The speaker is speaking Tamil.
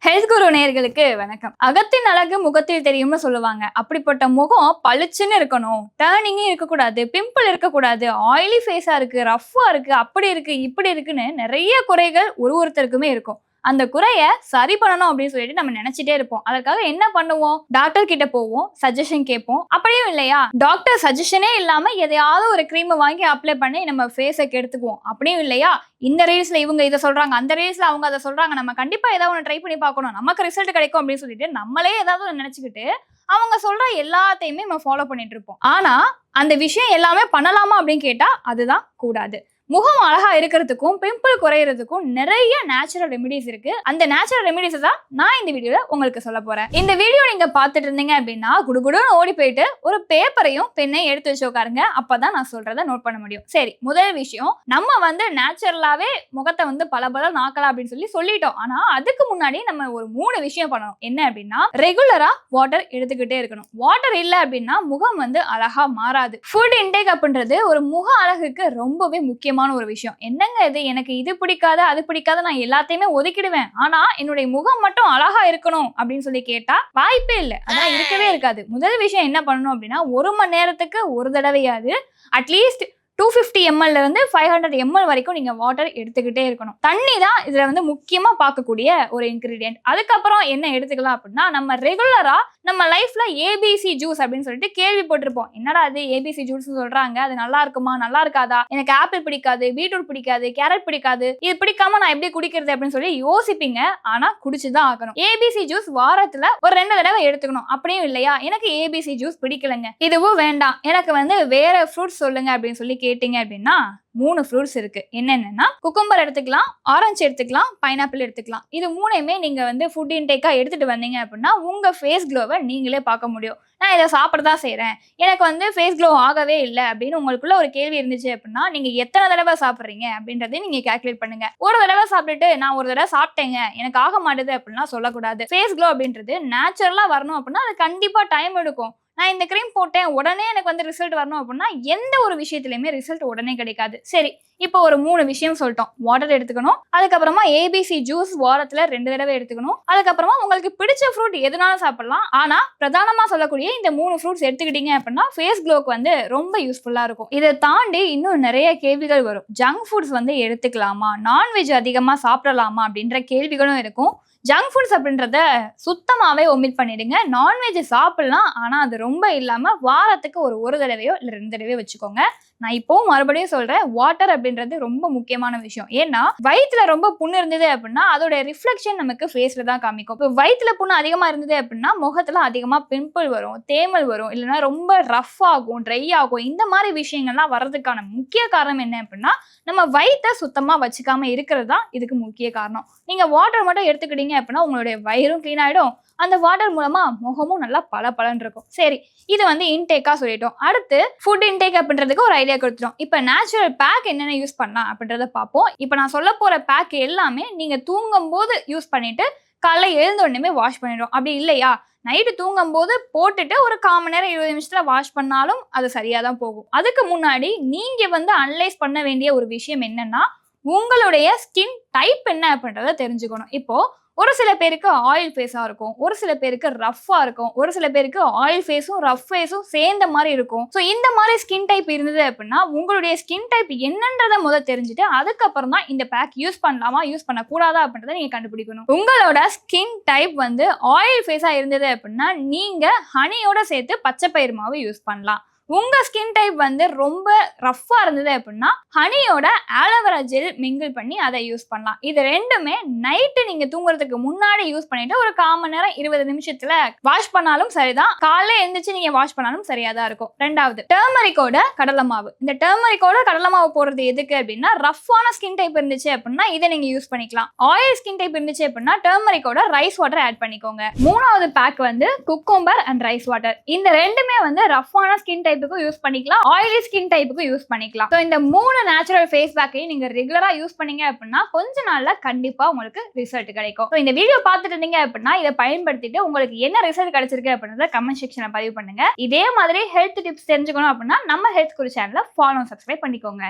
ஹெல்த் குரு நேயர்களுக்கு வணக்கம். அகத்தின் அழகு முகத்தில் தெரியும்னு சொல்லுவாங்க. அப்படிப்பட்ட முகம் பளிச்சுன்னு இருக்கணும், டர்னிங்கே இருக்கக்கூடாது, பிம்பிள் இருக்கக்கூடாது, ஆயிலி ஃபேஸா இருக்கு, ரஃப்பா இருக்கு, அப்படி இருக்கு, இப்படி இருக்குன்னு நிறைய குறைகள் ஒருத்தருக்குமே இருக்கும். அந்த குறைய சரி பண்ணணும் அப்படின்னு சொல்லிட்டு நம்ம நினைச்சிட்டே இருப்போம். அதற்காக என்ன பண்ணுவோம்? டாக்டர் கிட்ட போவோம், சஜஷன் கேட்போம். அப்படியும் இல்லையா, டாக்டர் சஜஷனே இல்லாம எதையாவது ஒரு கிரீம் வாங்கி அப்ளை பண்ணி நம்ம ஃபேஸை கெடுத்துக்குவோம். அப்படியும் இல்லையா, இந்த ரீல்ஸ்ல இவங்க இதை சொல்றாங்க, அந்த ரீல்ஸ்ல அவங்க அதை சொல்றாங்க, நம்ம கண்டிப்பா ஏதாவது ஒன்று ட்ரை பண்ணி பார்க்கணும், நமக்கு ரிசல்ட் கிடைக்கும் அப்படின்னு சொல்லிட்டு நம்மளே ஏதாவது ஒன்று நினைச்சுக்கிட்டு அவங்க சொல்ற எல்லாத்தையுமே நம்ம ஃபாலோ பண்ணிட்டு இருப்போம். ஆனா அந்த விஷயம் எல்லாமே பண்ணலாமா அப்படின்னு கேட்டா அதுதான் கூடாது. முகம் அழகா இருக்கிறதுக்கும் பிம்பிள் குறையிறதுக்கும் நிறைய நேச்சுரல் ரெமிடிஸ் இருக்கு. அந்த நேச்சுரல் ரெமிடிஸ் தான் நான் இந்த வீடியோல உங்களுக்கு சொல்ல போறேன். இந்த வீடியோ நீங்க பார்த்துட்டு இருந்தீங்க அப்படின்னா குடுகுடுன்னு ஓடி போயிட்டு ஒரு பேப்பரையும் பெண்ணையும் எடுத்து வச்சு உட்காருங்க. அப்பதான் நான் சொல்றதை நோட் பண்ண முடியும். சரி, முதல் விஷயம், நம்ம நேச்சுரலாவே முகத்தை பல நாக்கலாம் அப்படின்னு சொல்லிட்டோம். ஆனா அதுக்கு முன்னாடி நம்ம ஒரு 3 விஷயம் பண்ணணும். என்ன அப்படின்னா, ரெகுலரா வாட்டர் எடுத்துக்கிட்டே இருக்கணும். வாட்டர் இல்ல அப்படின்னா முகம் அழகா மாறாது. ஃபுட் இன்டேக் அப்படின்றது ஒரு முக அழகுக்கு ரொம்பவே முக்கியம் ஒரு விஷயம். என்னங்க இது, எனக்கு இது பிடிக்காத அது பிடிக்காத, நான் எல்லாத்தையுமே ஒதுக்கிடுவேன், ஆனா என்னுடைய முகம் மட்டும் அழகா இருக்கணும் அப்படின்னு சொல்லி கேட்டா வாய்ப்பே இல்லை. அதான் இருக்கவே இருக்காது. முதல் விஷயம் என்ன பண்ணணும் அப்படின்னா, 1 மணி நேரத்துக்கு ஒரு தடவையாவது அட்லீஸ்ட் 250 ml இருந்து 500 ml வரைக்கும் நீங்க வாட்டர் எடுத்துக்கிட்டே இருக்கணும். தண்ணி தான் இதுல முக்கியமா பார்க்கக்கூடிய ஒரு இன்கிரீடியன்ட். அதுக்கப்புறம் என்ன எடுத்துக்கலாம் அப்படின்னா, நம்ம ரெகுலரா நம்ம லைஃப்ல ஏபிசி ஜூஸ் அப்படின்னு சொல்லிட்டு கேள்விப்பட்டிருப்போம். என்னடா அது ஏபிசி ஜூஸ் சொல்றாங்க, அது நல்லா இருக்குமா, நல்லா இருக்காதா, எனக்கு ஆப்பிள் பிடிக்காது, பீட்ரூட் பிடிக்காது, கேரட் பிடிக்காது, இது பிடிக்காம நான் எப்படி குடிக்கிறது அப்படின்னு சொல்லி யோசிப்பீங்க. ஆனா குடிச்சுதான் ஆகணும். ஏபிசி ஜூஸ் வாரத்துல ஒரு 2 தடவை எடுத்துக்கணும். அப்படியும் இல்லையா, எனக்கு ஏபிசி ஜூஸ் பிடிக்கலங்க, இதுவும் வேண்டாம், எனக்கு வேற ஃப்ரூட்ஸ் சொல்லுங்க அப்படின்னு சொல்லி கேட்டீங்க அப்படின்னா 3 ஃப்ரூட்ஸ் இருக்கு. என்னென்னா, குக்கும்பர் எடுத்துக்கலாம், ஆரஞ்சு எடுத்துக்கலாம், பைனாப்பிள் எடுத்துக்கலாம். இது 3மே நீங்க ஃபுட் இன்டேக்கா எடுத்துட்டு வந்தீங்க அப்படின்னா உங்க ஃபேஸ் க்ளோவை நீங்களே பார்க்க முடியும். நான் இதை சாப்பிடதான் செய்யறேன், எனக்கு ஃபேஸ் க்ளோ ஆகவே இல்லை அப்படின்னு உங்களுக்குள்ள ஒரு கேள்வி இருந்துச்சு அப்படின்னா, நீங்க எத்தனை தடவை சாப்பிட்றீங்க அப்படின்றதையும் நீங்க கால்குலேட் பண்ணுங்க. ஒரு தடவை சாப்பிட்டுட்டு நான் ஒரு தடவை சாப்பிட்டேங்க எனக்கு ஆக மாட்டுது அப்படின்னா சொல்லக்கூடாது. ஃபேஸ் க்ளோ அப்படின்றது நேச்சுரலா வரணும் அப்படின்னா அது கண்டிப்பா டைம் எடுக்கும். நான் இந்த கிரீம் போட்டேன் உடனே எனக்கு ரிசல்ட் வரணும் அப்படின்னா எந்த ஒரு விஷயத்திலுமே ரிசல்ட் உடனே கிடைக்காது. சரி, இப்போ ஒரு 3 விஷயம் சொல்லிட்டோம். வாட்டர் எடுத்துக்கணும், அதுக்கப்புறமா ஏபிசி ஜூஸ் வாரத்துல 2 தடவை எடுத்துக்கணும், அதுக்கப்புறமா உங்களுக்கு பிடிச்ச ஃப்ரூட் எதுனாலும் சாப்பிடலாம். ஆனா பிரதானமா சொல்லக்கூடிய இந்த 3 ஃப்ரூட்ஸ் எடுத்துக்கிட்டீங்க அப்படின்னா ஃபேஸ் க்ளோக்கு ரொம்ப யூஸ்ஃபுல்லா இருக்கும். இதை தாண்டி இன்னும் நிறைய கேள்விகள் வரும். ஜங்க் ஃபுட்ஸ் எடுத்துக்கலாமா, நான்வெஜ் அதிகமா சாப்பிடலாமா அப்படின்ற கேள்விகளும் இருக்கும். ஜங்க் ஃபுட்ஸ் அப்படின்றத சுத்தமாகவே ஒமிட் பண்ணிடுங்க. நான்வெஜ் சாப்பிடலாம், ஆனால் அது ரொம்ப இல்லாமல் வாரத்துக்கு ஒரு தடவையோ இல்லை 2 தடவையோ வச்சுக்கோங்க. நான் இப்போவும் மறுபடியும் சொல்கிறேன், வாட்டர் அப்படின்றது ரொம்ப முக்கியமான விஷயம். ஏன்னா வயிற்றுல ரொம்ப புண்ணு இருந்தது அப்படின்னா அதோட ரிஃப்ளெக்ஷன் நமக்கு ஃபேஸில் தான் காமிக்கும். இப்போ வயிற்றுல புண்ணு அதிகமாக இருந்தது அப்படின்னா முகத்தில் அதிகமாக பிம்பிள் வரும், தேமல் வரும், இல்லைன்னா ரொம்ப ரஃப் ஆகும், ட்ரை ஆகும். இந்த மாதிரி விஷயங்கள்லாம் வர்றதுக்கான முக்கிய காரணம் என்ன அப்படின்னா, நம்ம வயிற்றை சுத்தமாக வச்சுக்காம இருக்கிறது தான் இதுக்கு முக்கிய காரணம். நீங்கள் வாட்டர் மட்டும் எடுத்துக்கிட்டீங்க அப்படின்னா உங்களுடைய வயிறும் கிளீன் ஆயிடும், அந்த வாட்டர் மூலமா முகமும் நல்லா பளபளன்னு இருக்கும். சரி, இது இன்டேக்கா சொல்லிட்டோம். அடுத்து ஃபுட் இன்டேக் அப்படின்றதுக்கு ஒரு ஐடியா கொடுத்துட்டோம். இப்போ நேச்சுரல் பேக் என்னென்ன யூஸ் பண்ணலாம் அப்படின்றத பார்ப்போம். இப்போ நான் சொல்ல போற பேக் எல்லாமே நீங்க தூங்கும் போது யூஸ் பண்ணிட்டு காலைல எழுந்த உடனே வாஷ் பண்ணிடும். அப்படி இல்லையா, நைட்டு தூங்கும் போது போட்டுட்டு ஒரு 1/4 மணி நேரம் 20 நிமிஷத்துல வாஷ் பண்ணாலும் அது சரியா தான் போகும். அதுக்கு முன்னாடி நீங்க அனலைஸ் பண்ண வேண்டிய ஒரு விஷயம் என்னன்னா, உங்களுடைய ஸ்கின் டைப் என்ன அப்படின்றத தெரிஞ்சுக்கணும். இப்போ ஒரு சில பேருக்கு ஆயில் ஃபேஸா இருக்கும், ஒரு சில பேருக்கு ரஃப்பா இருக்கும், ஒரு சில பேருக்கு ஆயில் ஃபேஸும் ரஃப் ஃபேஸும் சேர்ந்த மாதிரி இருக்கும். ஸோ இந்த மாதிரி ஸ்கின் டைப் இருந்தது அப்படின்னா உங்களுடைய ஸ்கின் டைப் என்னன்றதை தெரிஞ்சுட்டு அதுக்கப்புறம் தான் இந்த பேக் யூஸ் பண்ணலாமா யூஸ் பண்ணக்கூடாதா அப்படின்றத நீங்க கண்டுபிடிக்கணும். உங்களோட ஸ்கின் டைப் ஆயில் ஃபேஸா இருந்தது அப்படின்னா நீங்க ஹனியோட சேர்த்து பச்சை பயிர் மாவு யூஸ் பண்ணலாம். உங்க ஸ்கின் டைப் ரொம்ப ரஃப்பா இருந்தது அப்படின்னா ஹனியோட ஆலோவேரா ஜெல் மிங்கிள் பண்ணி அதை யூஸ் பண்ணலாம். இது ரெண்டுமே நைட்டு நீங்க தூங்குறதுக்கு முன்னாடி யூஸ் பண்ணிட்டு ஒரு 1/4 மணி நேரம் 20 நிமிஷத்துல வாஷ் பண்ணாலும் சரிதான், காலைல எழுந்திரிச்சு நீங்க வாஷ் பண்ணாலும் சரியா தான் இருக்கும். ரெண்டாவது, டர்மரிக்கோட கடலை மாவு. இந்த டர்மரிக்கோட கடலை மாவு போடுறது எதுக்கு அப்படின்னா, ரஃப்பான ஸ்கின் டைப் இருந்துச்சு அப்படின்னா இதை நீங்க யூஸ் பண்ணிக்கலாம். ஆயில் ஸ்கின் டைப் இருந்துச்சு அப்படின்னா டர்மரிக்கோட ரைஸ் வாட்டர் ஆட் பண்ணிக்கோங்க. 3வது pack cucumber and rice water. இந்த ரெண்டுமே ரஃப்பான ஸ்கின் டைப் யூஸ் பண்ணிக்கலாம், ஆயிலி ஸ்கின் டைப்புக்கு யூஸ் பண்ணிக்கலாம். சோ இந்த 3 நேச்சுரல் ஃபேஸ் பேக்கையும் நீங்க ரெகுலரா யூஸ் பண்ணீங்க அப்படின்னா கொஞ்ச நாள்ல கண்டிப்பா உங்களுக்கு ரிசல்ட் கிடைக்கும். சோ இந்த வீடியோ பார்த்துட்டு இருந்தீங்க அப்படின்னா இதை பயன்படுத்திட்டு உங்களுக்கு என்ன ரிசல்ட் கிடைச்சிருக்கு அப்படின்றத கமெண்ட் செக்ஷன்ல பதிவு பண்ணுங்க. இதே மாதிரி ஹெல்த் டிப்ஸ் தெரிஞ்சுக்கணும் அப்படின்னா நம்ம ஹெல்த் குரு சேனலை ஃபாலோ சப்ஸ்கிரைப் பண்ணிக்கோங்க.